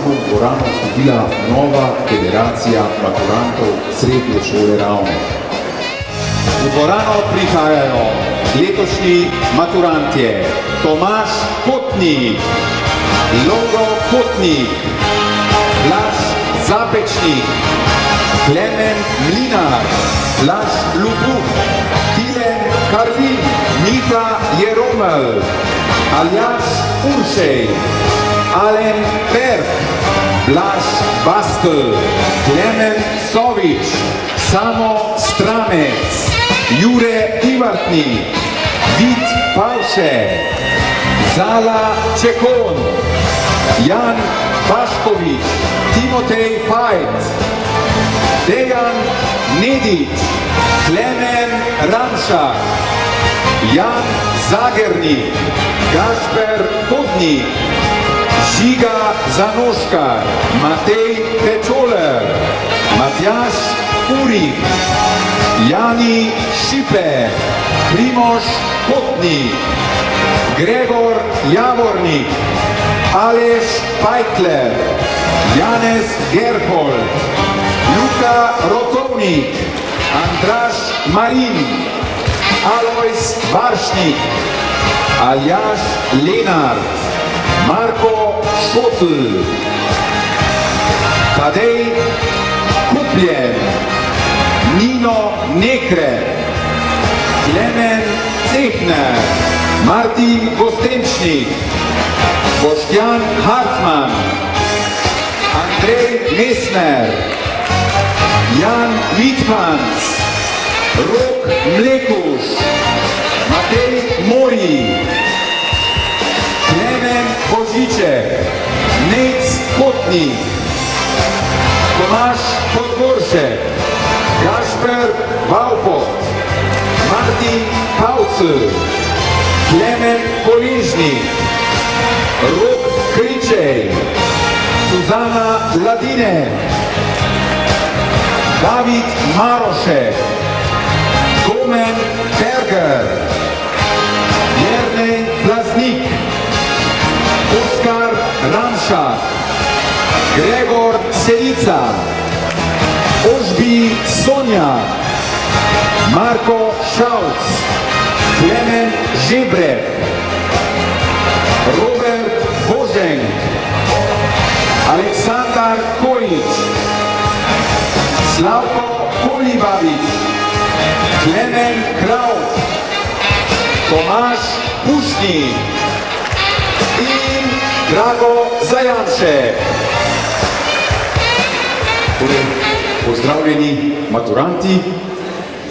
roku v Goranu vstopila nova generacija maturantov srednje šole Ravne. V Gorano prihajajo letošnji maturantje Tomaž Kotnik, Longo Kotnik, Blaž Zapečnik, Klemen Mlinar, Blaž Lubuk, Tilen Karlin, Miha Jeromel, Aljaž Uršej, Alen Ferk, Blaž Bastl, Klemen Sovič, Samo Stramec, Jure Ivartnik, Vit Pavše, Zala Čekon, Jan Vaškovič, Timotej Fajt, Dejan Nedič, Klemen Ramšak, Jan Zagernik, Gašper Kodnik, Žiga Zanoškar, Matej Pečoler, Matjaž Urik, Jani Šipe, Primož Kotnik, Gregor Javornik, Aleš Pajkler, Janez Gerhold, Luka Rotovnik, Andraž Marin, Alojz Varšnik, Aljaž Lenart, Marko Šotl, Tadej Kupljen, Nino Nekre, Klemen Cehner, Martin Gostenčnik, Boštjan Hartmann, Andrej Mesner, Jan Vitmans, Rok Mlekuš, Matej Mori, Klemen Božiček, Nec Kotnik, Tomaž Podgoršek, Gašper Vaupot, Martin Kaucl, Klemen Poližnik, Rok Kričej, Suzana Ladine, David Marošek, Domen Berger, Jernej Plaznik, Oskar Ramšak, Gregor Selica, Ožbi Sonja, Marko Šauc, Klemen Žebrev, Robert Boženk, Aleksandar Kojič, Slavko Polibavič, Klemen Kraut, Tomaž Pušnik in Drago Zajanšek. Pozdravljeni maturanti,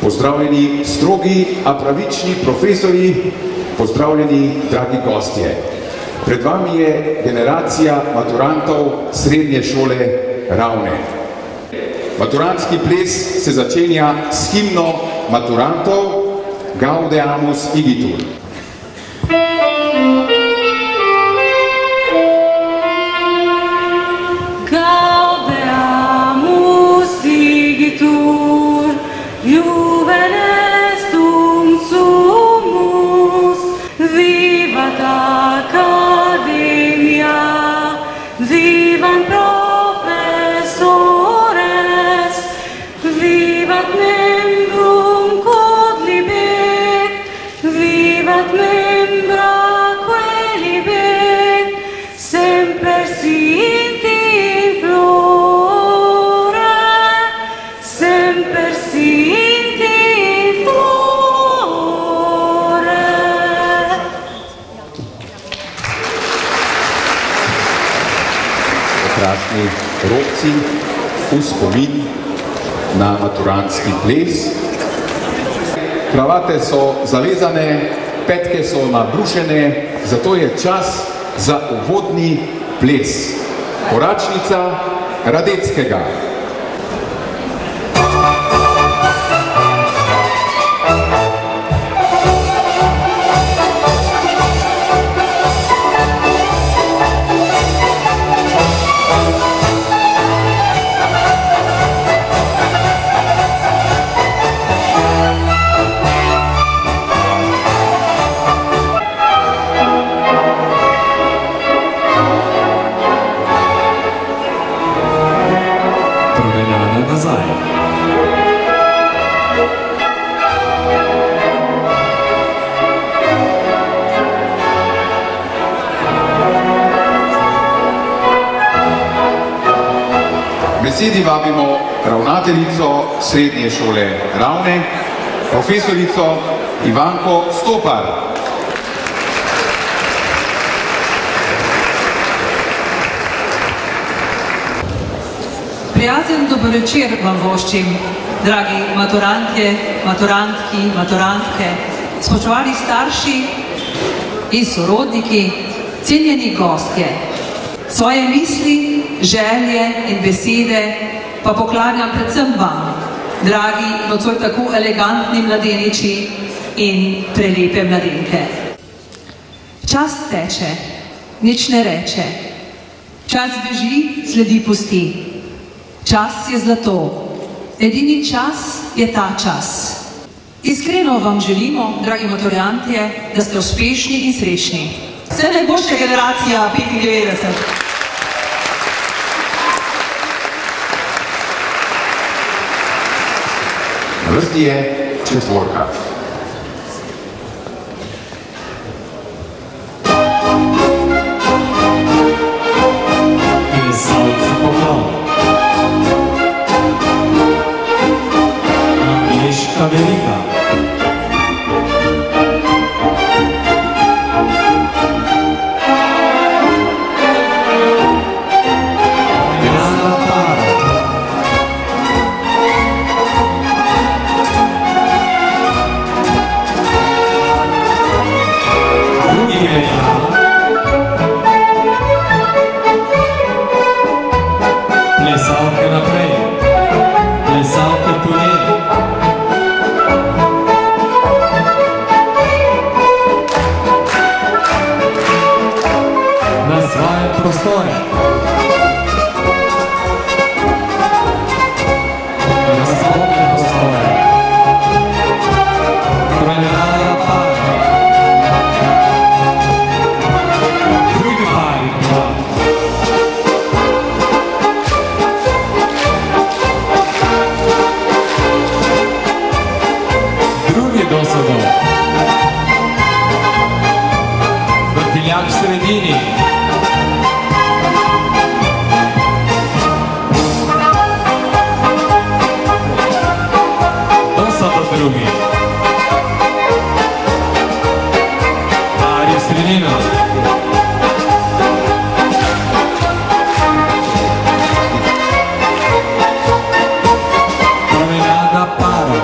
pozdravljeni strogi, a pravični profesori, pozdravljeni dragi gostje. Pred vami je generacija maturantov srednje šole Ravne. Maturantski ples se začenja s himno maturantov Gaudeamus Igitur. Gaudeamus Igitur, Juven estum sumus, vivat Academia, vivan professores, vivat membrum quod libet, vivat membra quae libet, semper sint in flore, semper sint in flore. Krasni robci v spomin na maturantski ples. Kravate so zavezane, petke so nabrušene, zato je čas za uvodni ples. Koračnica Radeckega. besedi vabimo ravnateljico Srednje šole Ravne, profesorico Ivanko Stopar. Prijazen dober večer vam voščim, dragi maturantje, maturantki, maturantke, spoštovani starši in sorodniki, cenjeni gostje. Svoje misli, želje in besede pa poklanjam predvsem vam, dragi nocoj tako elegantni mladeniči in prelepe mladenke. Čas teče, nič ne reče. Čas beži, sledi pusti. Čas je zlato. Edini čas je ta čas. Iskreno vam želimo, dragi maturantje, da ste uspešni in srečni. Vse najboljša generacija 95. Na vrsti je četvorka. Plesalci poklon. Angliška velika. Plesalke naprej, plesalke tunel. Na svoje prostore. Na svoje prostore. Promenada para. Drugi pari pa. Dosadov. Vrtiljak v sredini. Dosado drugi. Ari v sredino. Promenada para.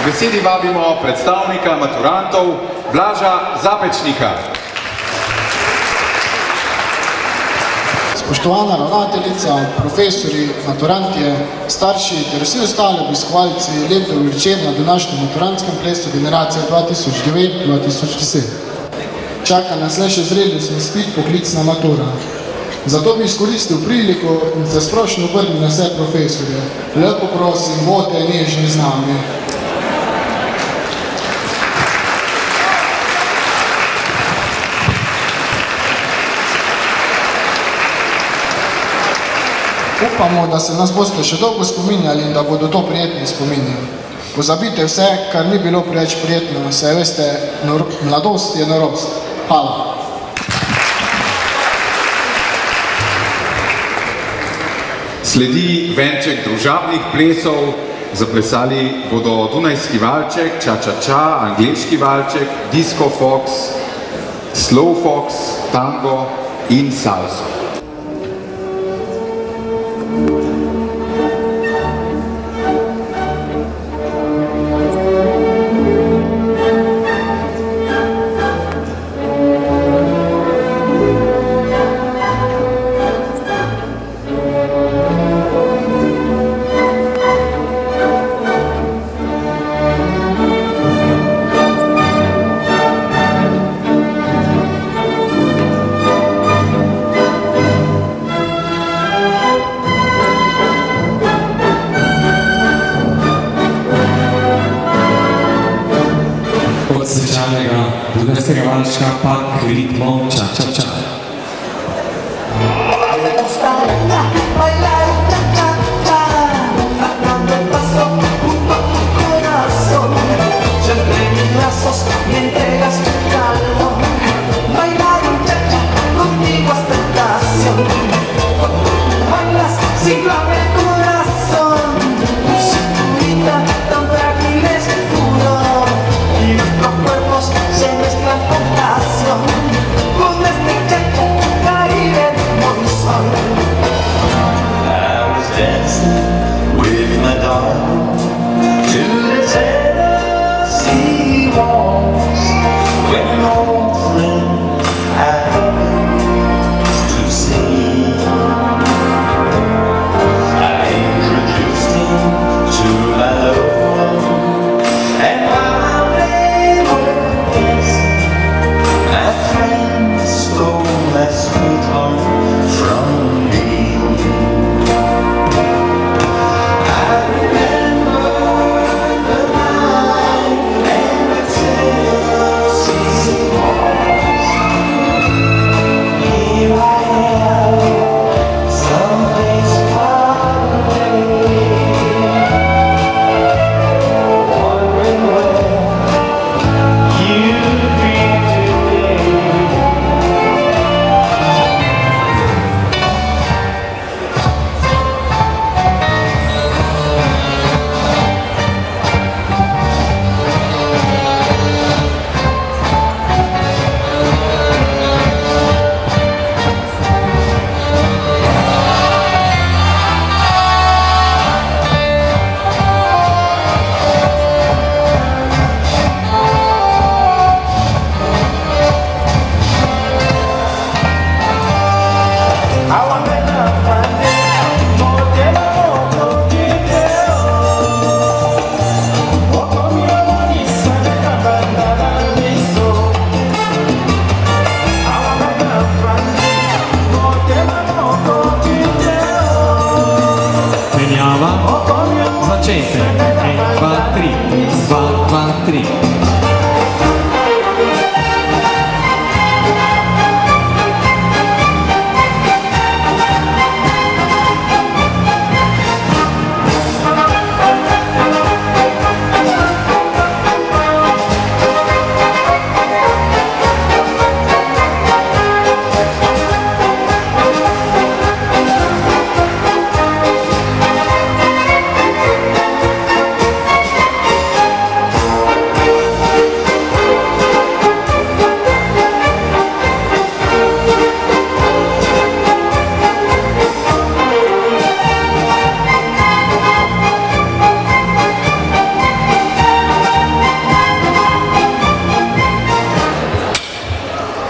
Besedi vabimo predstavnika maturantov Blaža Zapečnika. Spoštovana ravnateljica, profesori, maturantje, starši ter vsi ostali obiskovalci, lep dober večer na današnjem maturantskem plesu generacije 2009-2010. Čaka nas le še zrelostni izpit poklicna matura. Zato bi izkoristil priliko in se sprošno obrnil na vse profesorje. Lepo prosim, bodite nežni z nami. Upamo, da se nas boste še dolgo spominjali in da bodo to prijetni spomini. Pozabite vse, kar ni bilo preveč prijetno, saj veste, mladost je norost. Hvala. Sledi venček družabnih plesov, zaplesali bodo Dunajski valček, ča-ča-ča, angleški valček, disco fox, slow fox, tango in salso. razterjevalčka pak ritmom ča-ča-ča. Me entregas tu calor, bailar un cha-cha contigo hasta el canción. Cuando tú bailas, símbame tu corazón. Tu cinturita tan frágil es el furor y nuestros cuerpos se mezclan con pasión. Con este cha-cha Caribe monzón. I was dancing with my darling to the Tennessee walls when an old friend I happened to see. I introduced him to my loved one, and while they were dancing, my friend stole my sweetheart from me. I remember the night and the Tennessee walls. Here I am, someplace far away, wondering where you'd be today. Menjava, začete. 1, 2, 3, 2, 2, 3.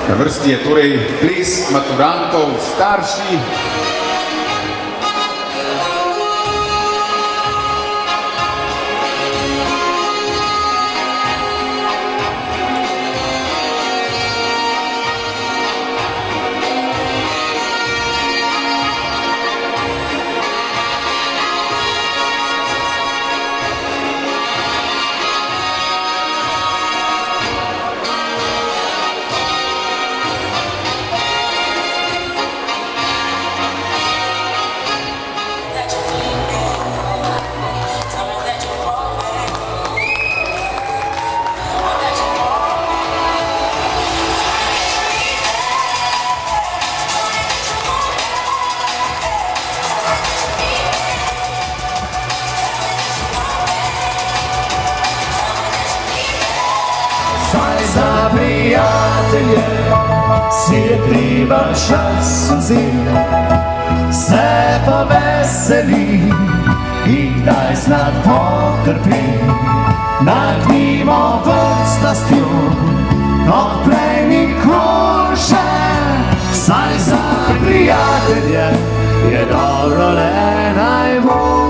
Na vrsti je torej ples maturantov starši. Za prijatelje si je treba čas vzeti, se pa veseli in kdaj znat potrpi. Nagnimo vrstnostjo, odprej nikoli še, saj za prijatelje je dobro le najbolj.